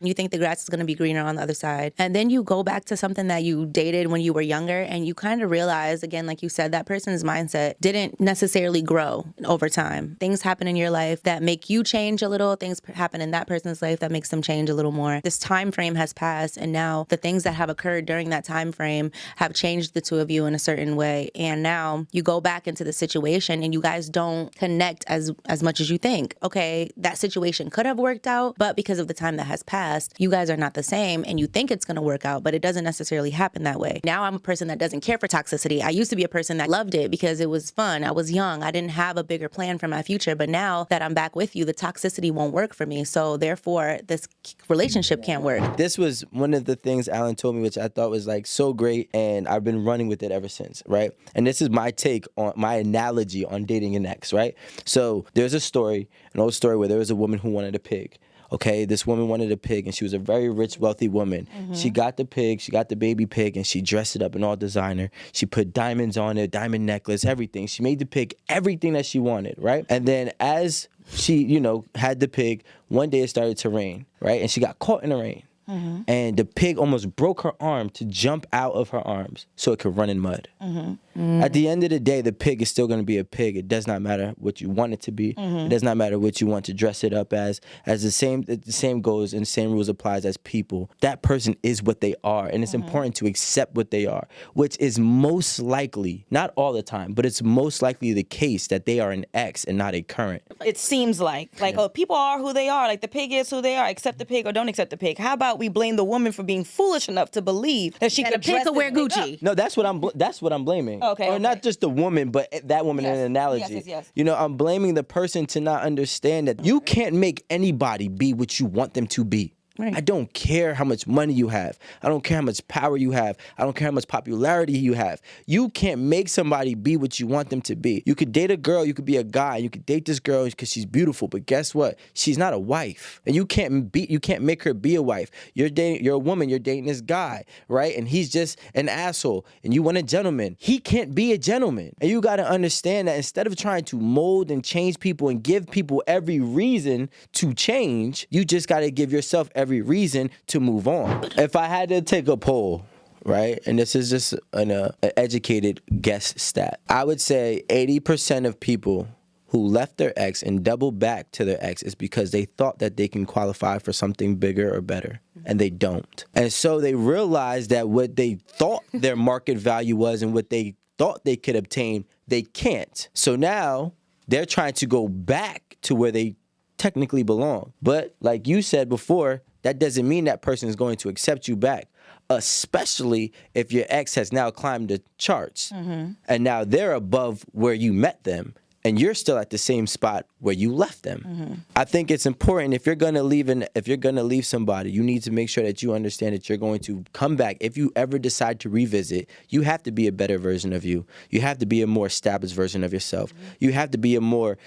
You think the grass is going to be greener on the other side. And then you go back to something that you dated when you were younger and you kind of realize, again, like you said, that person's mindset didn't necessarily grow over time. Things happen in your life that make you change a little. Things happen in that person's life that makes them change a little more. This time frame has passed, and now the things that have occurred during that time frame have changed the two of you in a certain way. And now you go back into the situation and you guys don't connect as much as you think. Okay, that situation could have worked out, but because of the time that has passed, you guys are not the same, and you think it's going to work out, but it doesn't necessarily happen that way. Now I'm a person that doesn't care for toxicity. I used to be a person that loved it because it was fun. I was young. I didn't have a bigger plan for my future, but now that I'm back with you, the toxicity won't work for me. So therefore, this relationship can't work. This was one of the things Alan told me, which I thought was like so great, and I've been running with it ever since, right? And this is my take on my analogy on dating an ex, right? So there's an old story where there was a woman who wanted a pig. Okay, this woman wanted a pig, and she was a very rich, wealthy woman. Mm-hmm. She got the pig, she got the baby pig, and she dressed it up in all designer. She put diamonds on it, diamond necklace, everything. She made the pig everything that she wanted, right? And then as she, had the pig, one day it started to rain, right? And she got caught in the rain. Mm-hmm. And the pig almost broke her arm to jump out of her arms so it could run in mud. Mm-hmm. Mm-hmm. At the end of the day, the pig is still going to be a pig. It does not matter what you want it to be. Mm-hmm. It does not matter what you want to dress it up as. The same goes and the same rules applies as people. That person is what they are, and it's important to accept what they are, which is most likely, not all the time, but it's most likely the case that they are an ex and not a current. It seems like, oh, people are who they are. Like the pig is who they are. Accept the pig or don't accept the pig. How about we blame the woman for being foolish enough to believe that she could dress to wear Gucci? No, that's what I'm blaming. Okay. Not just the woman, but that woman in an analogy. Yes. I'm blaming the person to not understand that you can't make anybody be what you want them to be. Right. I don't care how much money you have. I don't care how much power you have. I don't care how much popularity you have. You can't make somebody be what you want them to be. You could date a girl, you could be a guy, you could date this girl because she's beautiful, but guess what? She's not a wife. And you can't make her be a wife. You're a woman, you're dating this guy, right? And he's just an asshole. And you want a gentleman. He can't be a gentleman. And you gotta understand that instead of trying to mold and change people and give people every reason to change, you just gotta give yourself every reason to move on. If I had to take a poll, right, and this is just an educated guess stat, I would say 80% of people who left their ex and doubled back to their ex is because they thought that they can qualify for something bigger or better, and they don't. And so they realized that what they thought their market value was and what they thought they could obtain, they can't. So now they're trying to go back to where they technically belong. But like you said before, that doesn't mean that person is going to accept you back, especially if your ex has now climbed the charts and now they're above where you met them and you're still at the same spot where you left them. I think it's important if you're gonna leave somebody, you need to make sure that you understand that you're going to come back. If you ever decide to revisit, you have to be a better version of you. You have to be a more established version of yourself. You have to be a more,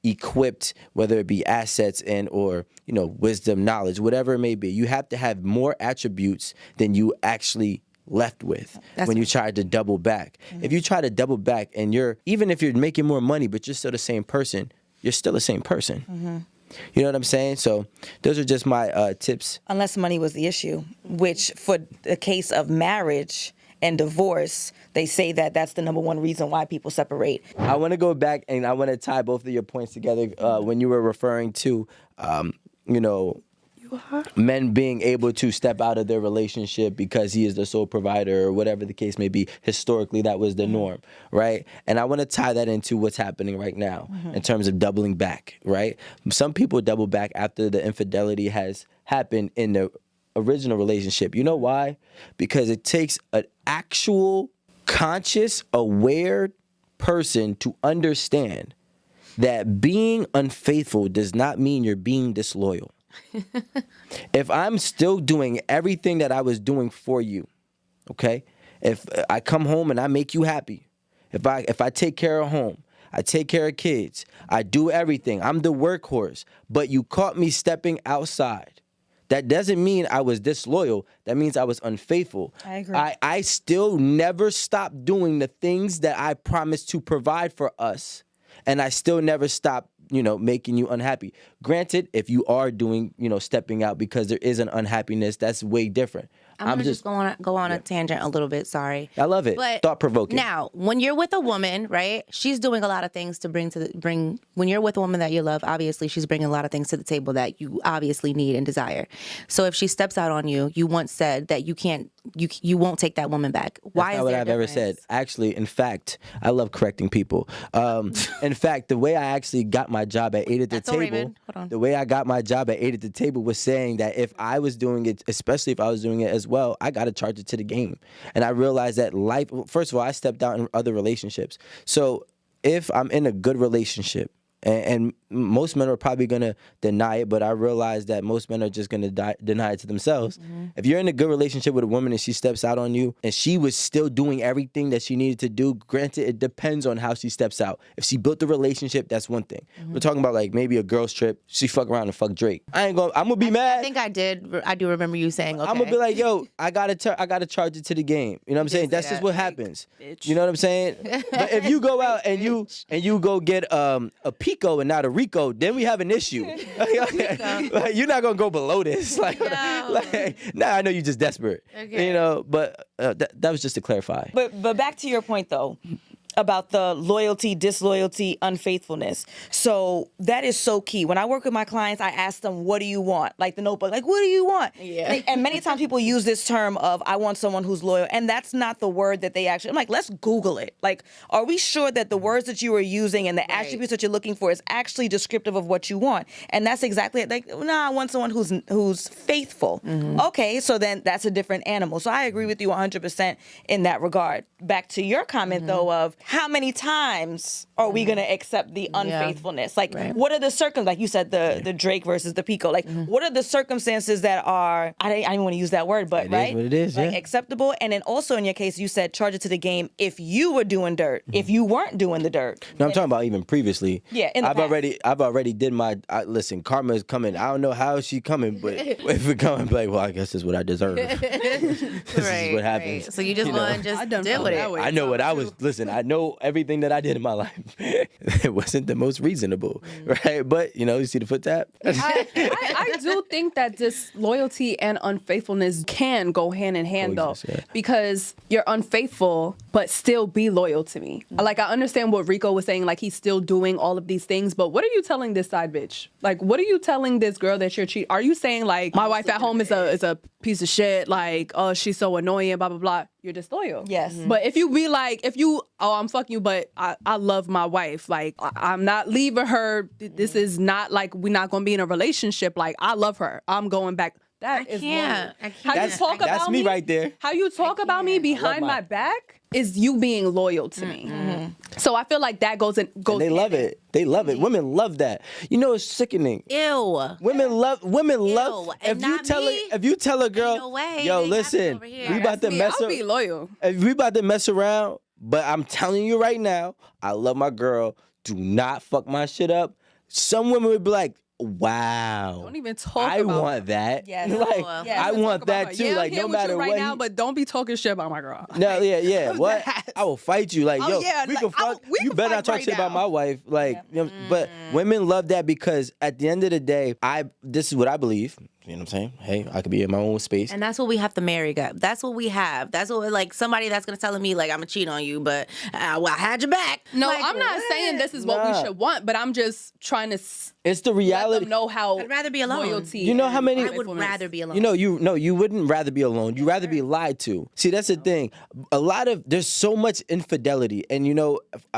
equipped, whether it be assets and or wisdom, knowledge, whatever it may be. You have to have more attributes than you actually left with when you try to double back. If you try to double back and even if you're making more money but you're still the same person, you're still the same person. You know what I'm saying? So those are just my tips. Unless money was the issue, which for the case of marriage and divorce, they say that that's the number one reason why people separate. I want to go back and I want to tie both of your points together when you were referring to, men being able to step out of their relationship because he is the sole provider or whatever the case may be. Historically, that was the norm, right? And I want to tie that into what's happening right now in terms of doubling back, right? Some people double back after the infidelity has happened in the original relationship. You know why? Because it takes an actual, conscious, aware person to understand that being unfaithful does not mean you're being disloyal. If I'm still doing everything that I was doing for you, okay? If I come home and I make you happy, if I take care of home, I take care of kids, I do everything, I'm the workhorse, but you caught me stepping outside, that doesn't mean I was disloyal. That means I was unfaithful. I agree. I still never stopped doing the things that I promised to provide for us. And I still never stopped making you unhappy. Granted, if you are doing, stepping out because there is an unhappiness, that's way different. I'm gonna just go on a tangent a little bit. Sorry. I love it. But thought-provoking. Now, when you're with a woman, right? She's doing a lot of things to bring. When you're with a woman that you love, obviously she's bringing a lot of things to the table that you obviously need and desire. So if she steps out on you, you once said that you won't take that woman back. Why? That's not what I've ever said. Actually, in fact, I love correcting people. In fact, the way I actually got my job at 8 at the table, the way I got my job at 8 at the table was saying that if I was doing it, especially if I was doing it as well, I got to charge it to the game. And I realized that life, first of all, I stepped out in other relationships. So if I'm in a good relationship, and most men are probably going to deny it, but I realize that most men are just going to deny it to themselves. Mm-hmm. If you're in a good relationship with a woman and she steps out on you and she was still doing everything that she needed to do, granted, it depends on how she steps out. If she built the relationship, that's one thing. Mm-hmm. We're talking about like maybe a girl's trip. She fuck around and fuck Drake. I'm going to be mad. I think I did. I do remember you saying, okay. I'm going to be like, yo, I got to charge it to the game. You know what I'm saying? That's just what happens. Bitch. You know what I'm saying? But if you go out and you go get a Pico and not a Rico, then we have an issue. Like, you're not gonna go below this. Nah, I know you're just desperate. Okay. But that was just to clarify. But back to your point though, about the loyalty, disloyalty, unfaithfulness. So that is so key. When I work with my clients, I ask them, what do you want? Like the notebook, like, what do you want? Yeah. And many times people use this term of, I want someone who's loyal. And that's not the word that they actually, I'm like, let's Google it. Like, are we sure that the words that you are using and the attributes that you're looking for is actually descriptive of what you want? And that's exactly it. Like, I want someone who's faithful. Mm-hmm. Okay, so then that's a different animal. So I agree with you 100% in that regard. Back to your comment, though, of how many times are we going to accept the unfaithfulness? Like, what are the circumstances? Like you said, the Drake versus the Pico. Like, what are the circumstances that are, I don't want to use that word, but it is what it is, like, acceptable? And then also in your case, you said charge it to the game if you were doing dirt, if you weren't doing the dirt. No, I'm talking about even previously. Yeah, I've already did my, listen, karma is coming. I don't know how she's coming, but if it coming, like, well, I guess this is what I deserve. This is what happens. Right. So you just want to just deal with it. I know what I was, listen, I know everything that I did in my life. It wasn't the most reasonable, right? But, you see the foot tap? I do think that disloyalty and unfaithfulness can go hand in hand, though. Yeah. Because you're unfaithful, but still be loyal to me. Like, I understand what Rico was saying, like, he's still doing all of these things, but what are you telling this side bitch? Like, what are you telling this girl that you're cheating? Are you saying, like, my wife at home is a piece of shit, like, oh, she's so annoying, blah, blah, blah? You're disloyal. Yes. Mm-hmm. But if you be like, I'm fucking you, but I love my wife. Like, I'm not leaving her. This is not like we're not going to be in a relationship. Like, I love her. I'm going back. I can't. How you talk about that's me right there. How you talk about me behind my back is you being loyal to me. Mm-hmm. So I feel like that goes. And they love it. They love it. Women love that. It's sickening. Ew. Women love. If you tell a girl, no way, yo, listen, we about to mess I'll be loyal. If we about to mess around, but I'm telling you right now, I love my girl. Do not fuck my shit up. Some women would be like, wow. Don't even talk I about want that. Yes. I want that too. Like, no matter what. Right now, but don't be talking shit about my girl. No, yeah. What? I will fight you. Like, we can fuck. You better not talk shit about my wife. Like, but women love that because at the end of the day, this is what I believe. You know what I'm saying? Hey, I could be in my own space. And that's what we have to marry, guys. That's what we have. That's what, like, somebody that's going to tell me, like, I'm going to cheat on you, but I had your back. No, like, I'm not saying this is what we should want, but I'm just trying to it's the reality. Let them know how I'd rather be alone. Loyalty. You know how many? I would rather be alone. You wouldn't rather be alone. You'd rather be lied to. See, that's the thing. There's so much infidelity. And,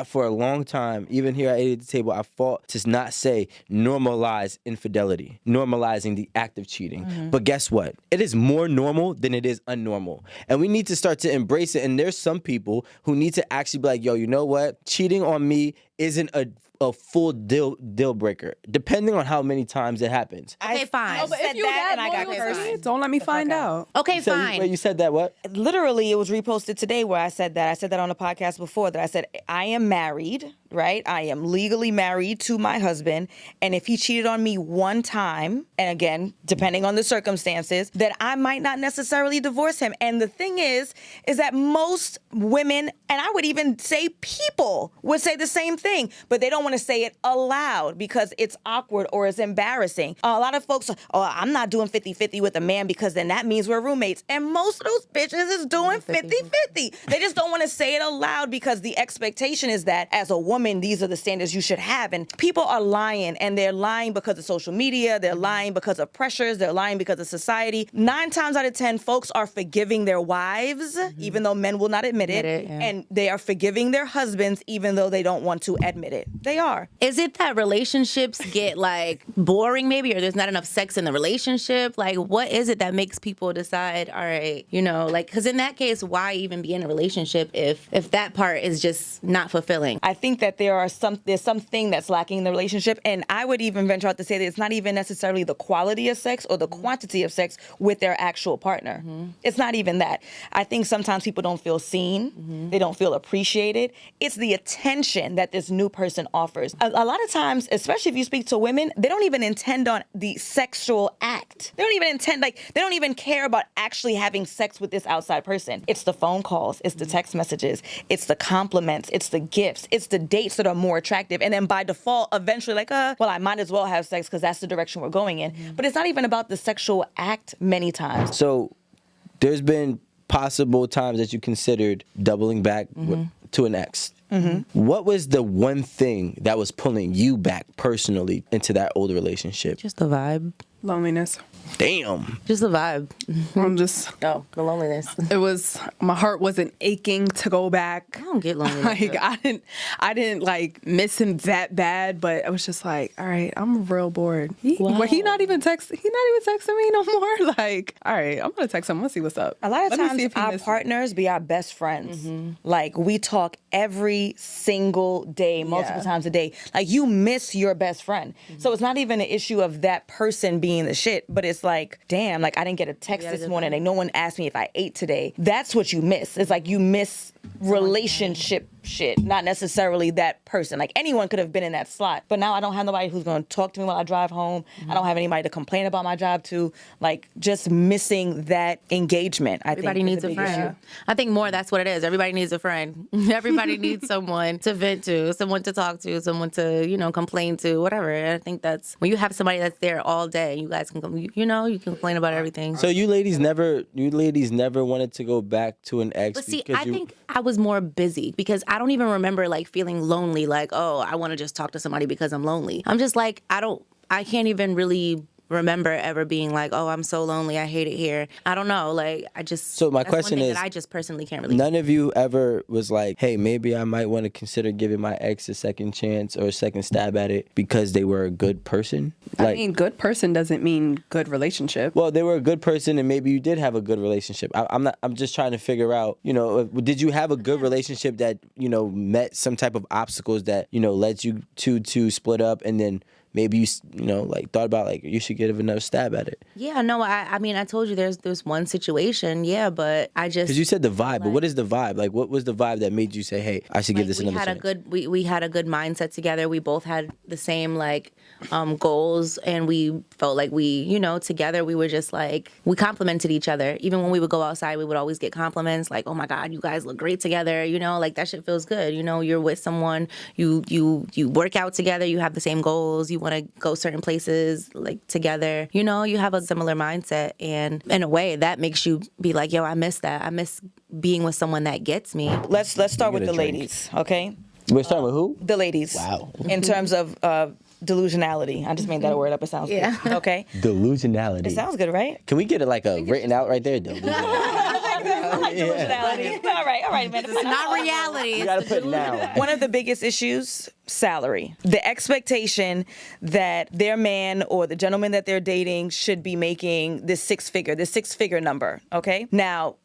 for a long time, even here at 8 at the table, I fought to not say normalize infidelity, normalizing the act of cheating. Mm-hmm. But guess what? It is more normal than it is unnormal. And we need to start to embrace it. And there's some people who need to actually be like, yo, you know what? Cheating on me isn't a full deal breaker, depending on how many times it happens. Okay, fine. No, but if you that and I got cursed, don't let me find out. Okay, fine. You said that what? Literally, it was reposted today where I said that. I said that on a podcast before, that I said, I am married, right? I am legally married to my husband. And if he cheated on me one time, and again, depending on the circumstances, that I might not necessarily divorce him. And the thing is that most women, and I would even say people, would say the same thing, but they don't want want to say it aloud because it's awkward or it's embarrassing. A lot of folks, I'm not doing 50-50 with a man because then that means we're roommates. And most of those bitches is doing 50-50. They just don't want to say it aloud because the expectation is that as a woman, these are the standards you should have. And people are lying, and they're lying because of social media. They're lying because of pressures. They're lying because of society. 9 times out of 10, folks are forgiving their wives, even though men will not admit it. And they are forgiving their husbands, even though they don't want to admit it. They are. Is it that relationships get like boring maybe, or there's not enough sex in the relationship? Like, what is it that makes people decide, all right, you know, like, because in that case, why even be in a relationship if that part is just not fulfilling? I think that there's something that's lacking in the relationship, and I would even venture out to say that it's not even necessarily the quality of sex or the quantity of sex with their actual partner. It's not even that. I think sometimes people don't feel seen. They don't feel appreciated. It's the attention that this new person offers. A lot of times, especially if you speak to women, they don't even intend on the sexual act. They don't even intend, like, they don't even care about actually having sex with this outside person. It's the phone calls. It's the text messages. It's the compliments. It's the gifts. It's the dates that are more attractive. And then by default, eventually, like, well, I might as well have sex because that's the direction we're going in. But it's not even about the sexual act many times. So there's been possible times that you considered doubling back to an ex. What was the one thing that was pulling you back personally into that old relationship? Just the vibe. Loneliness. Damn. Just the vibe. I'm just. Oh, the loneliness. It was, my heart wasn't aching to go back. I don't get lonely. Like, I didn't like miss him that bad, but I was just like, all right, I'm real bored. He not even texting me no more. Like, all right, I'm gonna text him. I'm gonna see what's up. A lot of Let me see times if he our missed me. partners be our best friends. Like, we talk every single day, multiple times a day. Like, you miss your best friend. So it's not even an issue of that person being the shit, but it's like, damn, like, I didn't get a text this morning and no one asked me if I ate today. That's what you miss. It's like you miss relationship shit, not necessarily that person. Like, anyone could have been in that slot, but now I don't have nobody who's going to talk to me while I drive home. I don't have anybody to complain about my job to. Like, just missing that engagement. Everybody needs a friend. I think more that's what it is. Everybody needs a friend. Everybody needs someone to vent to, someone to talk to, someone to, you know, complain to, whatever. And I think that's when you have somebody that's there all day. You guys can, you know, you can complain about everything. So you ladies never wanted to go back to an ex. But see, I think I was more busy because I don't even remember like feeling lonely. Like, oh, I want to just talk to somebody because I'm lonely. I'm just like, I can't even really remember ever being like, oh, I'm so lonely, I hate it here. I don't know, like, So my question is, that I just personally can't really. None of you ever was like, hey, maybe I might want to consider giving my ex a second chance or a second stab at it because they were a good person? Like, I mean, good person doesn't mean good relationship. Well, they were a good person and maybe you did have a good relationship. I'm just trying to figure out, you know, did you have a good relationship that, you know, met some type of obstacles that, you know, led you to split up, and then maybe you know, like, thought about, like, you should give another stab at it? Yeah, no, I mean, I told you there's one situation, yeah, but I just... Because you said the vibe, but what is the vibe? Like, what was the vibe that made you say, hey, I should give this another chance? We had a good mindset together. We both had the same, like, goals, and we felt like we, you know, together we were just, like, we complimented each other. Even when we would go outside, we would always get compliments, like, oh, my God, you guys look great together, you know, like, that shit feels good. You know, you're with someone, you work out together, you have the same goals, you want to go certain places like together, you know, you have a similar mindset, and in a way that makes you be like, yo, I miss that. I miss being with someone that gets me. Let's start with the ladies, okay? We're starting with who? The ladies. Wow. In terms of delusionality. I just made that word up. It sounds good. Okay? Delusionality. It sounds good, right? Can we get it like a written out right there? Delusionality. All right, man. It's not reality. You gotta put now. One of the biggest issues, salary. The expectation that their man or the gentleman that they're dating should be making this six figure number, okay? Now,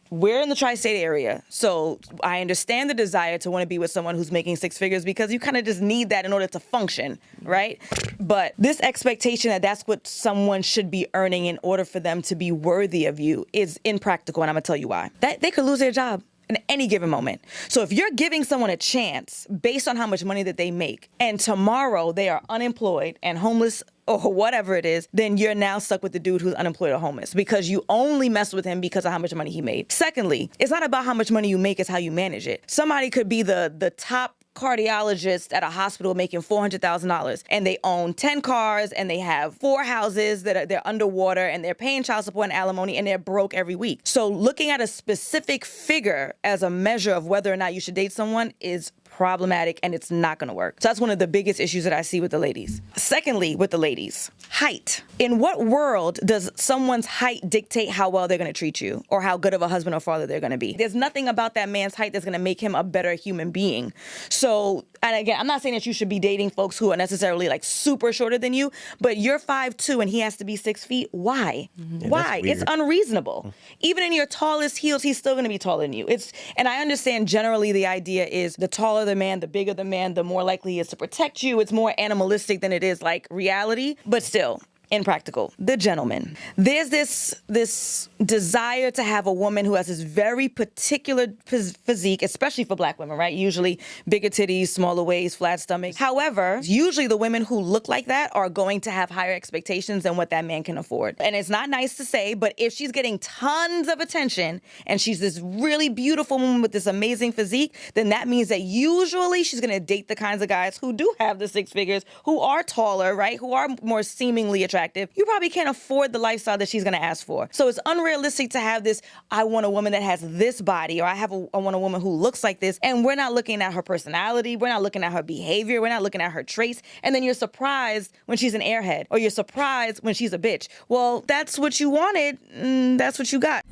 we're in the tri-state area, so I understand the desire to want to be with someone who's making six figures because you kind of just need that in order to function, right? But this expectation that that's what someone should be earning in order for them to be worthy of you is impractical, and I'm going to tell you why. That they could lose their job in any given moment. So if you're giving someone a chance based on how much money that they make, and tomorrow they are unemployed and homeless or whatever it is, then you're now stuck with the dude who's unemployed or homeless because you only messed with him because of how much money he made. Secondly, it's not about how much money you make, it's how you manage it. Somebody could be the top cardiologist at a hospital making $400,000 and they own 10 cars and they have 4 houses that they're underwater and they're paying child support and alimony and they're broke every week. So looking at a specific figure as a measure of whether or not you should date someone is problematic, and it's not going to work. So that's one of the biggest issues that I see with the ladies. Secondly, with the ladies, height. In what world does someone's height dictate how well they're going to treat you or how good of a husband or father they're going to be? There's nothing about that man's height that's going to make him a better human being. So, and again, I'm not saying that you should be dating folks who are necessarily like super shorter than you, but you're 5'2" and he has to be 6 feet. Why? Yeah, why? It's unreasonable. Even in your tallest heels, he's still going to be taller than you. And I understand generally the idea is the taller the man, the bigger the man, the more likely he is to protect you. It's more animalistic than it is like reality, but still impractical. The gentleman. There's this desire to have a woman who has this very particular physique, especially for Black women, right? Usually bigger titties, smaller waist, flat stomach. However, usually the women who look like that are going to have higher expectations than what that man can afford. And it's not nice to say, but if she's getting tons of attention and she's this really beautiful woman with this amazing physique, then that means that usually she's going to date the kinds of guys who do have the 6 figures, who are taller, right? Who are more seemingly attractive. You probably can't afford the lifestyle that she's going to ask for. So it's unrealistic to have this, I want a woman that has this body, or I want a woman who looks like this, and we're not looking at her personality, we're not looking at her behavior, we're not looking at her traits, and then you're surprised when she's an airhead, or you're surprised when she's a bitch. Well, that's what you wanted, that's what you got.